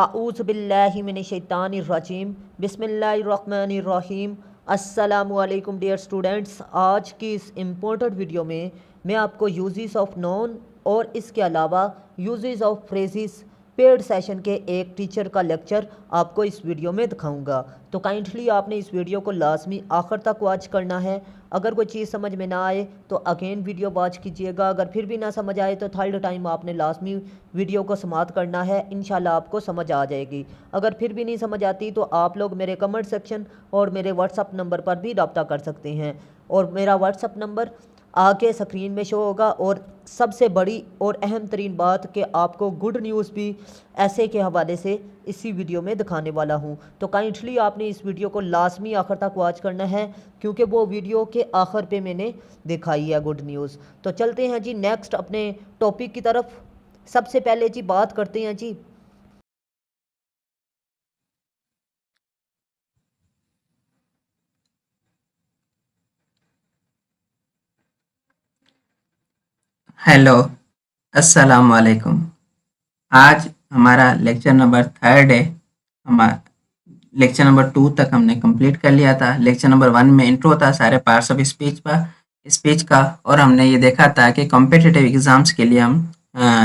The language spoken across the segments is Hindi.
आऊज़ुबिल्लाहिमिनश्शैतानिर्रजीम बिस्मिल्लाहिर्रहमानिर्रहीम। अस्सलामुअलैकुम डियर स्टूडेंट्स, आज की इस इम्पोर्टेंट वीडियो में मैं आपको यूजेस ऑफ नॉन और इसके अलावा uses of phrases paid session के एक टीचर का लेक्चर आपको इस वीडियो में दिखाऊंगा। तो काइंडली आपने इस वीडियो को लाजमी आखिर तक वॉच करना है। अगर कोई चीज़ समझ में ना आए तो अगेन वीडियो वॉच कीजिएगा। अगर फिर भी ना समझ आए तो थर्ड टाइम आपने लाजमी वीडियो को समाप्त करना है, इंशाल्लाह आपको समझ आ जाएगी। अगर फिर भी नहीं समझ आती तो आप लोग मेरे कमेंट सेक्शन और मेरे व्हाट्सअप नंबर पर भी रब्ता कर सकते हैं, और मेरा व्हाट्सअप नंबर आगे स्क्रीन में शो होगा। और सबसे बड़ी और अहम तरीन बात कि आपको गुड न्यूज़ भी ऐसे के हवाले से इसी वीडियो में दिखाने वाला हूं। तो काइंडली आपने इस वीडियो को लाजमी आखिर तक वॉच करना है, क्योंकि वो वीडियो के आखिर पे मैंने दिखाई है गुड न्यूज़। तो चलते हैं जी नेक्स्ट अपने टॉपिक की तरफ। सबसे पहले जी बात करते हैं जी हेलो, अस्सलाम वालेकुम। आज हमारा लेक्चर नंबर थर्ड है। हमारा लेक्चर नंबर 2 तक हमने कंप्लीट कर लिया था। लेक्चर नंबर 1 में इंट्रो था सारे पार्ट्स ऑफ स्पीच का, और हमने ये देखा था कि कॉम्पिटिटिव एग्जाम्स के लिए हम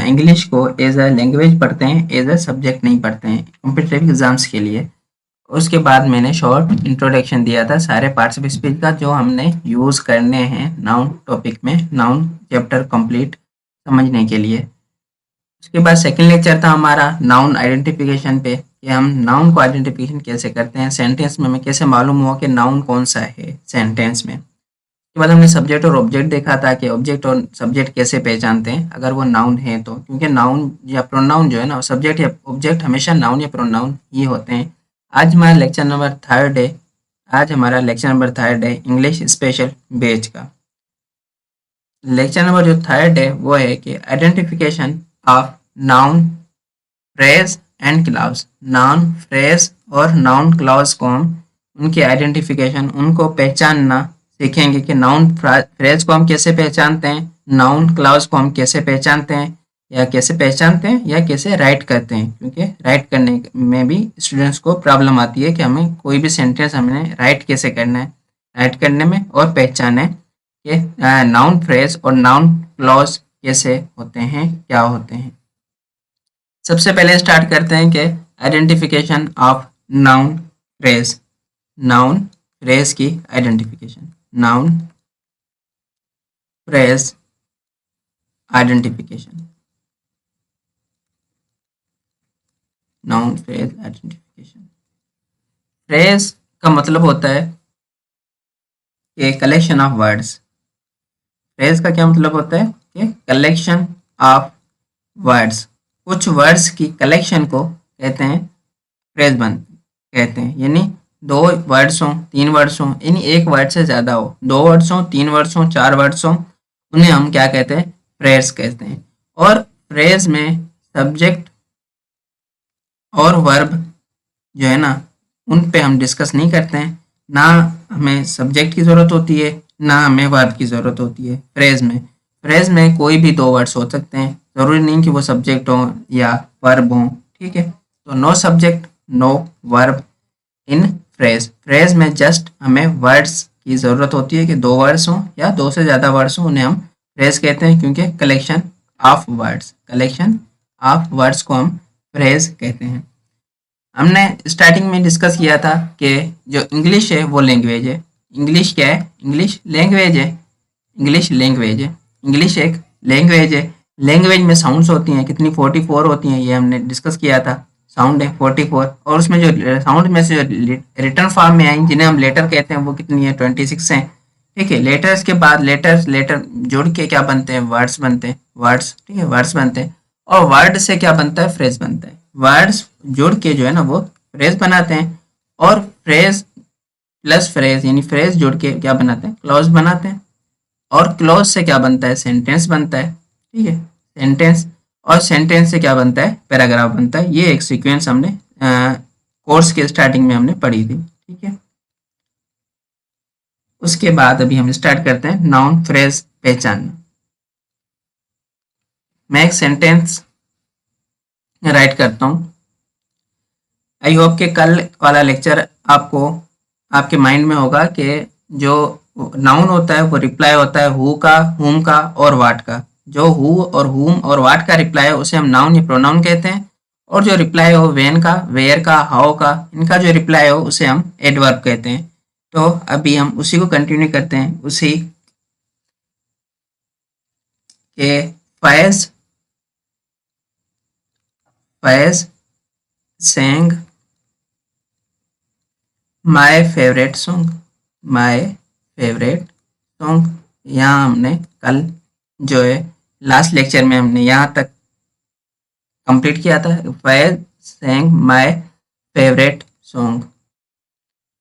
इंग्लिश को एज अ लैंग्वेज पढ़ते हैं, एज अ सब्जेक्ट नहीं पढ़ते हैं कॉम्पिटिटिव एग्जाम्स के लिए। उसके बाद मैंने शॉर्ट इंट्रोडक्शन दिया था सारे पार्ट्स ऑफ स्पीच का, जो हमने यूज़ करने हैं नाउन टॉपिक में, नाउन चैप्टर कंप्लीट समझने के लिए। उसके बाद सेकंड लेक्चर था हमारा नाउन आइडेंटिफिकेशन पे, कि हम नाउन को आइडेंटिफिकेशन कैसे करते हैं सेंटेंस में, हमें कैसे मालूम हुआ कि नाउन कौन सा है सेंटेंस में। उसके बाद हमने सब्जेक्ट और ऑब्जेक्ट देखा था कि ऑब्जेक्ट और सब्जेक्ट कैसे पहचानते हैं अगर वो नाउन है तो, क्योंकि नाउन या प्रोनाउन जो है ना, सब्जेक्ट या ऑब्जेक्ट हमेशा नाउन या प्रोनाउन ही होते हैं। आज हमारा लेक्चर नंबर थर्ड है। आज हमारा लेक्चर नंबर थर्ड है इंग्लिश स्पेशल बैच का। लेक्चर नंबर जो थर्ड है वो है कि identification of noun phrase and clause. Noun phrase और नाउन क्लाउज को हम उनकी आइडेंटिफिकेशन, उनको पहचानना सीखेंगे कि नाउन फ्रेज को हम कैसे पहचानते हैं, नाउन क्लाउज को हम कैसे पहचानते हैं, या कैसे राइट करते हैं, क्योंकि राइट करने में भी स्टूडेंट्स को प्रॉब्लम आती है कि हमें कोई भी सेंटेंस हमें राइट कैसे करना है, राइट करने में और पहचाने कि नाउन फ्रेज और नाउन क्लॉज कैसे होते हैं, क्या होते हैं। सबसे पहले स्टार्ट करते हैं कि identification of noun phrase. Noun phrase की identification, noun phrase identification, noun phrase identification. Phrase का मतलब होता है कि कलेक्शन ऑफ वर्ड्स। फ्रेज का क्या मतलब होता है कि कलेक्शन ऑफ वर्ड्स। कुछ वर्ड्स की कलेक्शन को कहते हैं फ्रेज बन कहते हैं, यानी दो वर्ड्स हों, तीन वर्ड्स हों, यानी एक वर्ड से ज़्यादा हो, दो वर्ड्स हों, तीन वर्ड्स हों, चार वर्ड्स हों, उन्हें हम क्या कहते हैं, फ्रेज कहते हैं। और फ्रेज में सब्जेक्ट और वर्ब जो है ना, उन पे हम डिस्कस नहीं करते हैं। ना हमें सब्जेक्ट की ज़रूरत होती है, ना हमें वर्ब की ज़रूरत होती है फ्रेज में कोई भी दो वर्ड्स हो सकते हैं, ज़रूरी नहीं कि वो सब्जेक्ट हो या वर्ब हो, ठीक है। तो no subject no verb in phrase में जस्ट हमें वर्ड्स की ज़रूरत होती है कि दो वर्ड्स हों या दो से ज़्यादा वर्ड्स हों, उन्हें हम फ्रेज कहते हैं, क्योंकि कलेक्शन ऑफ वर्ड्स को हम फ्रेज कहते हैं। हमने स्टार्टिंग में डिस्कस किया था कि जो इंग्लिश है वो लैंग्वेज है। इंग्लिश क्या है? इंग्लिश लैंग्वेज है। इंग्लिश एक लैंग्वेज है। लैंग्वेज में साउंड्स होती हैं, कितनी 44 होती हैं, ये हमने डिस्कस किया था। साउंड है 44, और उसमें जो साउंड में से जो रिटर्न फॉर्म में आई, जिन्हें हम लेटर कहते हैं, वो कितनी है? 26 हैं। ठीक है। लेटर्स के बाद लेटर जोड़ के क्या बनते हैं? वर्ड्स बनते हैं। ठीक है, वर्ड्स बनते हैं। और वर्ड से क्या बनता है? फ्रेज बनता है। वर्ड्स जोड़ के जो है ना वो फ्रेज बनाते हैं, और फ्रेज प्लस फ्रेज यानी फ्रेज जोड़ के क्या बनाते हैं? क्लॉज बनाते हैं। और क्लॉज से क्या बनता है? सेंटेंस बनता है। ठीक है, सेंटेंस। और सेंटेंस से क्या बनता है? पैराग्राफ बनता है। ये एक सीक्वेंस हमने कोर्स के स्टार्टिंग में हमने पढ़ी थी। ठीक है। उसके बाद अभी हम स्टार्ट करते हैं नाउन फ्रेज पहचानना। मैं एक सेंटेंस राइट करता हूँ। आई होप कि कल वाला लेक्चर आपको आपके माइंड में होगा कि जो नाउन होता है वो रिप्लाई होता है हु का, हुम का और वाट का। जो हु और हुम और वाट का रिप्लाई है उसे हम नाउन या प्रोनाउन कहते हैं, और जो रिप्लाई हो वेन का, वेयर का, हाउ का, इनका जो रिप्लाई हो उसे हम एडवर्ब कहते हैं। तो अभी हम उसी को कंटिन्यू करते हैं, उसी के Faiz sang my favourite song. यहाँ हमने कल जो है लास्ट लेक्चर में हमने यहाँ तक कंप्लीट किया था। Faiz sang my favourite song,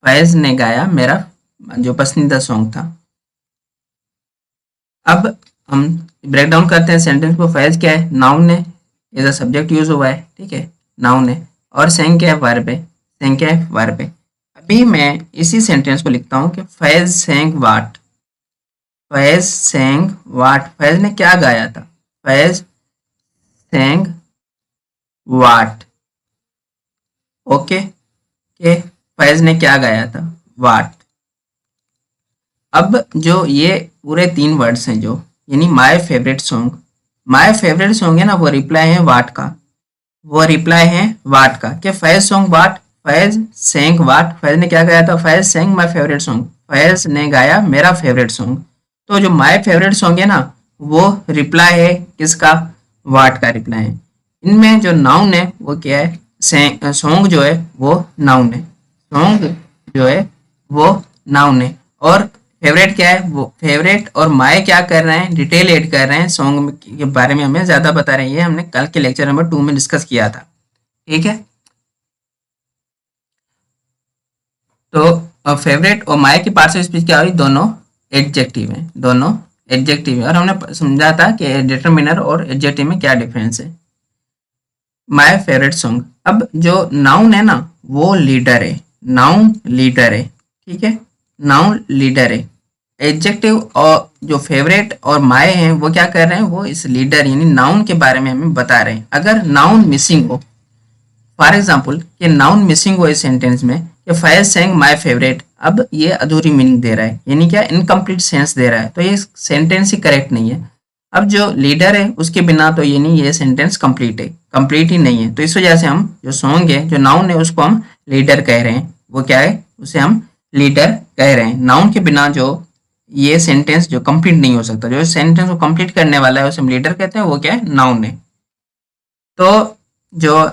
Faiz ने गाया मेरा जो पसंदीदा सॉन्ग था। अब हम ब्रेक डाउन करते हैं सेंटेंस को। फैज क्या है? नाउन है, एज अ सब्जेक्ट यूज हुआ है, ठीक है, नाउन है। और sang क्या है? वर्ब है। sang क्या है? वर्ब है। अभी मैं इसी सेंटेंस को लिखता हूँ कि फैज sang वाट। फैज sang वाट, फैज ने क्या गाया था? फैज sang वाट। ओके, के फैज ने क्या गाया था? वाट। अब जो ये पूरे 3 वर्ड्स हैं, जो यानी my favourite song, my favourite song है ना, वो रिप्लाई है वाट का, वो रिप्लाई है वाट का। क्या फैज सॉन्ग वाट, फैज sang वाट, फैज ने क्या गाया था? Faiz sang my favourite song, Faiz ने गाया मेरा फेवरेट सॉन्ग। तो जो माय फेवरेट सॉन्ग है ना, वो रिप्लाई है किसका? वाट का रिप्लाई है। इनमें जो नाउन है वो क्या है? सॉन्ग जो है वो नाउन है, सॉन्ग जो है वो नाउन है। और फेवरेट क्या है? वो फेवरेट और माय क्या कर रहे हैं? डिटेल ऐड कर रहे हैं, सॉन्ग के बारे में हमें ज्यादा बता रहे हैं। ये हमने कल के लेक्चर नंबर 2 में डिस्कस किया था, ठीक है। तो फेवरेट और माय की पार्ट ऑफ स्पीच क्या हुई? दोनों एडजेक्टिव हैं, दोनों एडजेक्टिव है। और हमने समझा था कि डिटरमिनर और एडजेक्टिव में क्या डिफरेंस है। My favourite song. अब जो नाउन है ना, वो लीडर है, नाउन लीडर है, ठीक है, नाउन लीडर है। एडजेक्टिव और जो फेवरेट और माय हैं वो क्या कर रहे हैं? वो इस लीडर यानी नाउन के बारे में हमें बता रहे हैं। अगर नाउन मिसिंग हो, फॉर एग्जाम्पल कि नाउन मिसिंग हो इस सेंटेंस में कि फैज sang माय फेवरेट, अब ये अधूरी मीनिंग दे रहा है, यानी क्या? इनकम्प्लीट सेंस दे रहा है, तो ये सेंटेंस ही करेक्ट नहीं है। अब जो लीडर है उसके बिना तो ये नहीं, ये सेंटेंस कंप्लीट है, कंप्लीट ही नहीं है। तो इस वजह से हम जो सॉन्ग है, जो नाउन है, उसको हम लीडर कह रहे हैं। वो क्या है? उसे हम लीडर कह रहे हैं। नाउन के बिना जो ये सेंटेंस जो कंप्लीट नहीं हो सकता, जो सेंटेंस को कंप्लीट करने वाला है उसे हम लीडर कहते हैं, वो क्या है? नाउन है। तो जो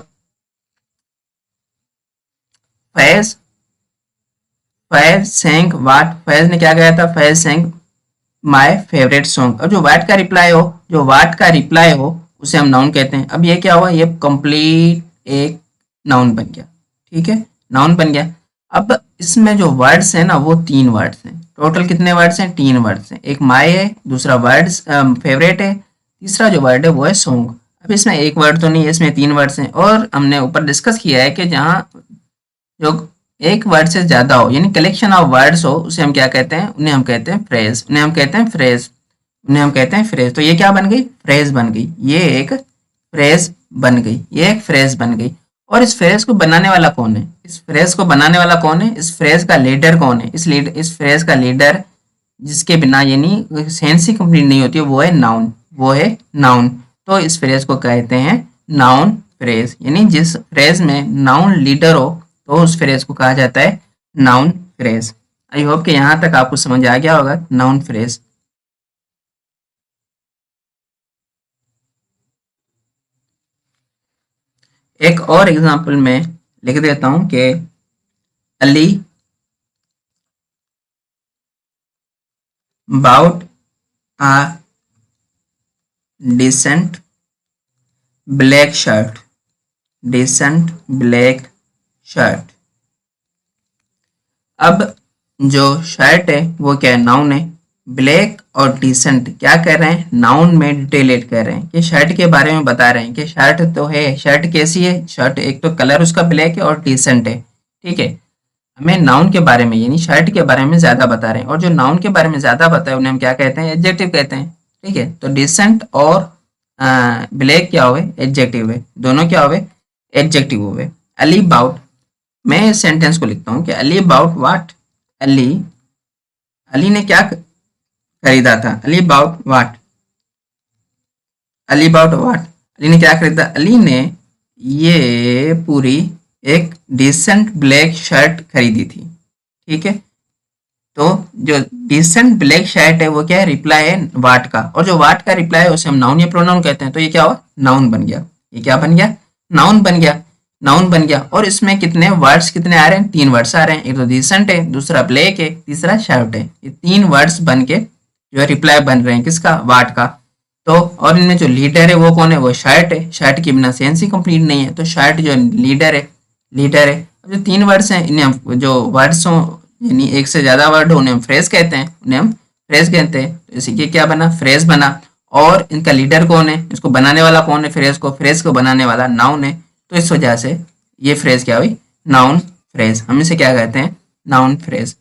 फैज sang वाट, फैज ने क्या गाया था? Faiz sang my favourite song. और जो वाट का रिप्लाई हो, जो वाट का रिप्लाई हो, उसे हम नाउन कहते हैं। अब ये क्या हुआ? ये कंप्लीट एक नाउन बन गया, ठीक है, नाउन बन गया। अब इसमें जो वर्ड्स हैं ना, वो 3 वर्ड्स हैं। टोटल कितने वर्ड्स हैं? 3 वर्ड्स हैं। एक माय है, दूसरा वर्ड्स फेवरेट है, तीसरा जो वर्ड है वो है सॉन्ग। अब इसमें एक वर्ड तो नहीं है, इसमें 3 वर्ड्स हैं। और हमने ऊपर डिस्कस किया है कि जहाँ जो एक वर्ड से ज्यादा हो, यानी कलेक्शन ऑफ वर्ड्स हो, उसे हम क्या कहते हैं? उन्हें हम कहते हैं फ्रेज, उन्हें हम कहते हैं फ्रेज, उन्हें हम कहते हैं फ्रेज। तो ये क्या बन गई? फ्रेज बन गई, ये एक फ्रेज बन गई, ये एक फ्रेज बन गई। और इस फ्रेज को बनाने वाला कौन है? इस फ्रेज को बनाने वाला कौन है? इस फ्रेज का लीडर कौन है? इस फ्रेज का लीडर जिसके बिना यानी सेंस ही कंप्लीट नहीं होती है, वो है नाउन, वो है नाउन। तो इस फ्रेज को कहते हैं नाउन फ्रेज, यानी जिस फ्रेज में नाउन लीडर हो तो उस फ्रेज को कहा जाता है नाउन फ्रेज। आई होप कि यहाँ तक आपको समझ आ गया होगा नाउन फ्रेज। एक और एग्जांपल में लिख देता हूं कि Ali bought a decent black shirt, decent black shirt. अब जो शर्ट है वो क्या है? नाउन है। ब्लैक और डिसेंट क्या कर रहे हैं? नाउन में डिटेल ऐड कर रहे हैं कि शर्ट के बारे में बता रहे हैं कि शर्ट तो है, शर्ट कैसी है? शर्ट एक तो कलर उसका ब्लैक है और डिसेंट है, ठीक है। हमें नाउन के बारे में यानी शर्ट के बारे में ज्यादा बता रहे हैं। और जो नाउन के बारे में ज्यादा बता है उन्हें हम क्या कहते हैं? एडजेक्टिव कहते हैं, ठीक है। तो डिसेंट और ब्लैक क्या हुए? एडजेक्टिव है, दोनों क्या हुए? एडजेक्टिव हुए। अली बाउट, मैं इस सेंटेंस को लिखता हूँ कि अली अबाउट व्हाट, अली अली ने क्या खरीदा था, Ali about what, Ali about what, Ali ने क्या खरीदा, अली ने ये पूरी एक डिसेंट ब्लैक शर्ट खरीदी थी। ठीक है, तो जो डिसेंट ब्लैक शर्ट है वो क्या है, रिप्लाई है वाट का, और जो वाट का रिप्लाई है उसे हम नाउन या प्रोनाउन कहते हैं। तो ये क्या हुआ, नाउन बन गया। ये क्या बन गया, नाउन बन गया, नाउन बन गया। और इसमें कितने वर्ड्स कितने आ रहे हैं, 3 वर्ड्स आ रहे हैं। एक तो डिसेंट है, दूसरा ब्लैक है, तीसरा शर्ट है। ये 3 वर्ड्स बन के जो है रिप्लाई बन रहे हैं किसका, वाट का। तो और इनमें जो लीडर है वो कौन है, वो शर्ट है। शर्ट के बिना सेंस ही कंप्लीट नहीं है, तो शर्ट जो लीडर है, लीडर है। जो 3 वर्ड्स हैं इन्हें हम जो वर्ड्स हों यानी एक से ज्यादा वर्ड हो उन्हें हम फ्रेज कहते हैं, उन्हें हम फ्रेज कहते हैं। तो इसी के क्या बना, फ्रेज बना। और इनका लीडर कौन है, इसको बनाने वाला कौन है, फ्रेज को बनाने वाला नाउन है। तो इस वजह से ये फ्रेज क्या हुई, नाउन फ्रेज। हम इसे क्या कहते हैं, नाउन फ्रेज।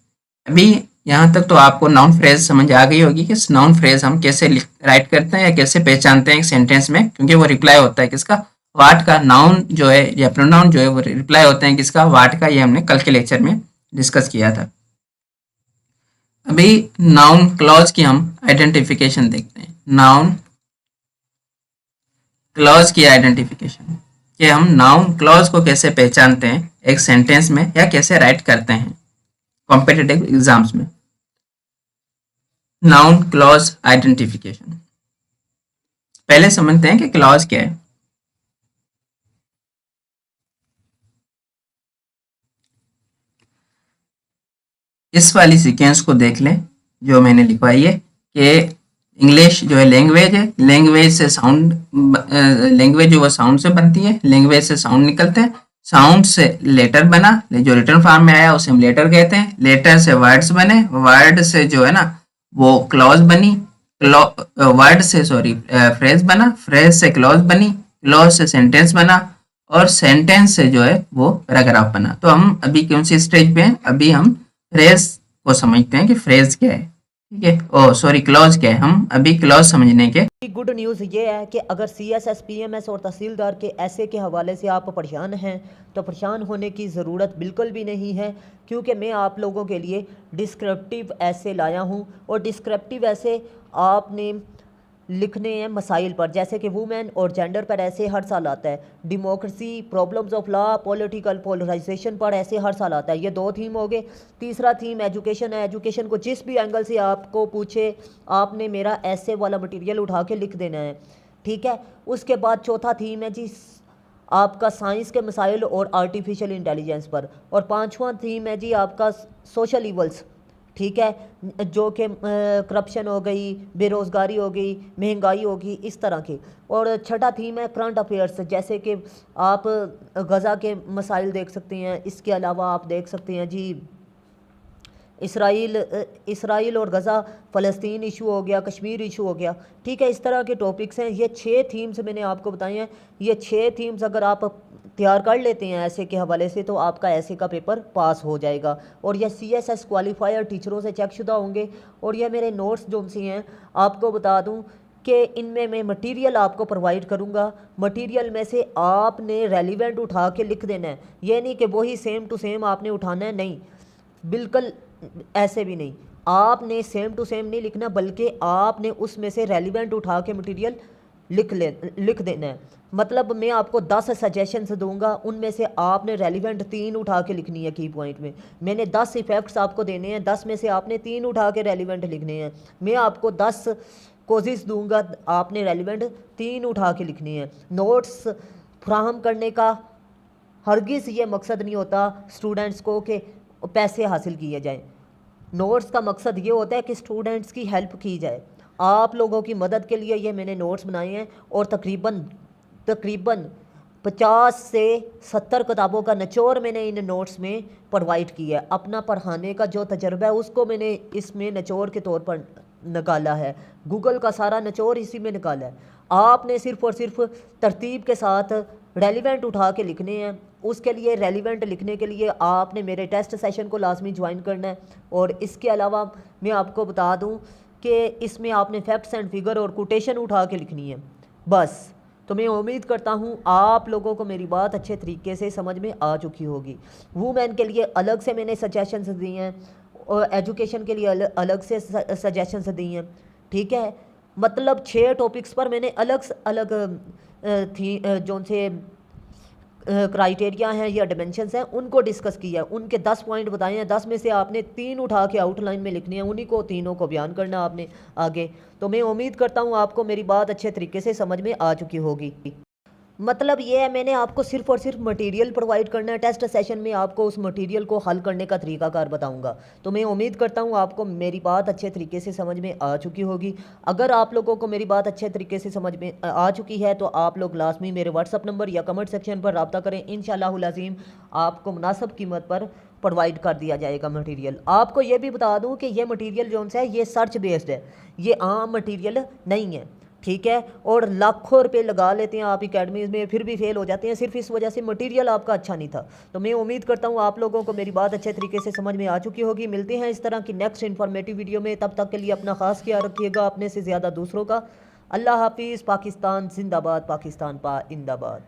अभी यहाँ तक तो आपको नाउन फ्रेज समझ आ गई होगी कि नाउन फ्रेज हम कैसे राइट करते हैं या कैसे पहचानते हैं एक सेंटेंस में, क्योंकि वो रिप्लाई होता है किसका, वाट का। नाउन जो है या प्रोनाउन जो है वो रिप्लाई होते हैं किसका, वाट का। ये हमने कल के लेक्चर में डिस्कस किया था। अभी नाउन क्लॉज की हम आइडेंटिफिकेशन देखते हैं। नाउन क्लॉज की आइडेंटिफिकेशन, कि हम नाउन क्लॉज को कैसे पहचानते हैं एक सेंटेंस में या कैसे राइट करते हैं कॉम्पिटिटिव एग्जाम्स में। नाउन क्लॉज आइडेंटिफिकेशन, पहले समझते हैं कि क्लॉज क्या है। इस वाली सीक्वेंस को देख लें जो मैंने लिखवाई है कि इंग्लिश जो है लैंग्वेज है, लैंग्वेज से साउंड, लैंग्वेज जो है साउंड से बनती है, लैंग्वेज से साउंड निकलते हैं, साउंड से लेटर बना, जो रिटर्न फॉर्म में आया उसे हम लेटर कहते हैं, लेटर से वर्ड्स बने, वर्ड से जो है ना वो क्लॉज बनी, वर्ड से सॉरी फ्रेज बना, फ्रेज से क्लॉज बनी, क्लॉज से सेंटेंस बना, और सेंटेंस से जो है वो पैराग्राफ बना। तो हम अभी कौन सी स्टेज पे हैं, अभी हम फ्रेज को समझते हैं कि फ्रेज क्या है। ठीक है, ओ सॉरी क्लॉज क्या है, हम अभी क्लॉज समझने के। गुड न्यूज़ ये है कि अगर CSS PMS और तहसीलदार के ऐसे के हवाले से आप परेशान हैं तो परेशान होने की ज़रूरत बिल्कुल भी नहीं है, क्योंकि मैं आप लोगों के लिए डिस्क्रिप्टिव ऐसे लाया हूं। और डिस्क्रिप्टिव ऐसे आपने लिखने हैं मसाइल पर, जैसे कि वुमेन और जेंडर पर ऐसे हर साल आता है, democracy, problems of law, political polarisation पर ऐसे हर साल आता है। ये 2 थीम हो गए। तीसरा थीम एजुकेशन है। एजुकेशन को जिस भी एंगल से आपको पूछे आपने मेरा ऐसे वाला मटेरियल उठा के लिख देना है। ठीक है, उसके बाद चौथा थीम है जी आपका साइंस के मसाइल और आर्टिफिशियल इंटेलिजेंस पर, और 5वां थीम है जी आपका सोशल इवल्स। ठीक है, जो कि करप्शन हो गई, बेरोज़गारी हो गई, महंगाई होगी, इस तरह की। और छठा थीम है करंट अफेयर्स, जैसे कि आप गज़ा के मसाइल देख सकते हैं। इसके अलावा आप देख सकते हैं जी इसराइल और गज़ा, फ़लस्तीन इशू हो गया, कश्मीर इशू हो गया। ठीक है, इस तरह के टॉपिक्स हैं। ये 6 थीम्स मैंने आपको बताई हैं। ये 6 थीम्स अगर आप तैयार कर लेते हैं ऐसे के हवाले से तो आपका ऐसे का पेपर पास हो जाएगा। और ये CSS क्वालिफायर टीचरों से चेकशुदा होंगे। और ये मेरे नोट्स जो सी हैं आपको बता दूं कि इनमें मैं मटेरियल आपको प्रोवाइड करूंगा। मटेरियल में से आपने रेलिवेंट उठा के लिख देना है। ये नहीं कि वही सेम टू सेम आपने उठाना है, नहीं, बिल्कुल ऐसे भी नहीं। आपने सेम टू सेम नहीं लिखना, बल्कि आपने उसमें से रेलिवेंट उठा के मटेरियल लिख देना है। मतलब मैं आपको 10 सजेशंस दूंगा, उनमें से आपने रेलिवेंट 3 उठा के लिखनी है की पॉइंट में। मैंने 10 इफ़ेक्ट्स आपको देने हैं, 10 में से आपने 3 उठा के रेलिवेंट लिखने हैं। मैं आपको 10 कोशिश दूंगा, आपने रेलिवेंट 3 उठा के लिखनी है। नोट्स फ्राहम करने का हरगिज़ ये मकसद नहीं होता स्टूडेंट्स को कि पैसे हासिल किए जाएं। नोट्स का मकसद ये होता है कि स्टूडेंट्स की हेल्प की जाए। आप लोगों की मदद के लिए ये मैंने नोट्स बनाए हैं। और तकरीबन 50 से 70 किताबों का निचोड़ मैंने इन नोट्स में प्रोवाइड किया है। अपना पढ़ाने का जो तजर्बा है उसको मैंने इसमें निचोड़ के तौर पर निकाला है। गूगल का सारा निचोड़ इसी में निकाला है। आपने सिर्फ़ और सिर्फ तरतीब के साथ रेलिवेंट उठा के लिखने हैं। उसके लिए रेलिवेंट लिखने के लिए आपने मेरे टेस्ट सेशन को लाजमी ज्वाइन करना है। और इसके अलावा मैं आपको बता दूं कि इसमें आपने फैक्ट्स एंड फिगर और कोटेशन उठा के लिखनी है बस। तो मैं उम्मीद करता हूँ आप लोगों को मेरी बात अच्छे तरीके से समझ में आ चुकी होगी। वूमेन के लिए अलग से मैंने सजेशंस दिए हैं और एजुकेशन के लिए अलग से सजेशंस दी हैं, ठीक है। मतलब 6 टॉपिक्स पर मैंने अलग अलग थी जो से क्राइटेरिया हैं या डिमेंशंस हैं उनको डिस्कस किया है, उनके 10 पॉइंट बताए हैं। 10 में से आपने 3 उठा के आउटलाइन में लिखनी है, उन्हीं को तीनों को बयान करना आपने आगे। तो मैं उम्मीद करता हूँ आपको मेरी बात अच्छे तरीके से समझ में आ चुकी होगी। मतलब ये है, मैंने आपको सिर्फ और सिर्फ मटेरियल प्रोवाइड करना है। टेस्ट सेशन में आपको उस मटेरियल को हल करने का तरीकाकार बताऊंगा। तो मैं उम्मीद करता हूँ आपको मेरी बात अच्छे तरीके से समझ में आ चुकी होगी। अगर आप लोगों को मेरी बात अच्छे तरीके से समझ में आ चुकी है तो आप लोग लाजमी मेरे व्हाट्सअप नंबर या कमेंट सेक्शन पर रब्ता करें। इंशाअल्लाहुल अज़ीम आपको मुनासिब कीमत पर प्रोवाइड कर दिया जाएगा मटेरियल। आपको ये भी बता दूं कि ये मटेरियल जो है ये सर्च बेस्ड है, ये आम मटेरियल नहीं है, ठीक है। और लाखों रुपए लगा लेते हैं आप एकेडमीज़ में, फिर भी फेल हो जाते हैं सिर्फ इस वजह से मटेरियल आपका अच्छा नहीं था। तो मैं उम्मीद करता हूँ आप लोगों को मेरी बात अच्छे तरीके से समझ में आ चुकी होगी। मिलते हैं इस तरह की नेक्स्ट इन्फॉर्मेटिव वीडियो में, तब तक के लिए अपना ख़ास ख्याल रखिएगा, अपने से ज़्यादा दूसरों का। अल्लाह हाफिज़। पाकिस्तान जिंदाबाद, पाकिस्तान पाइंदाबाद।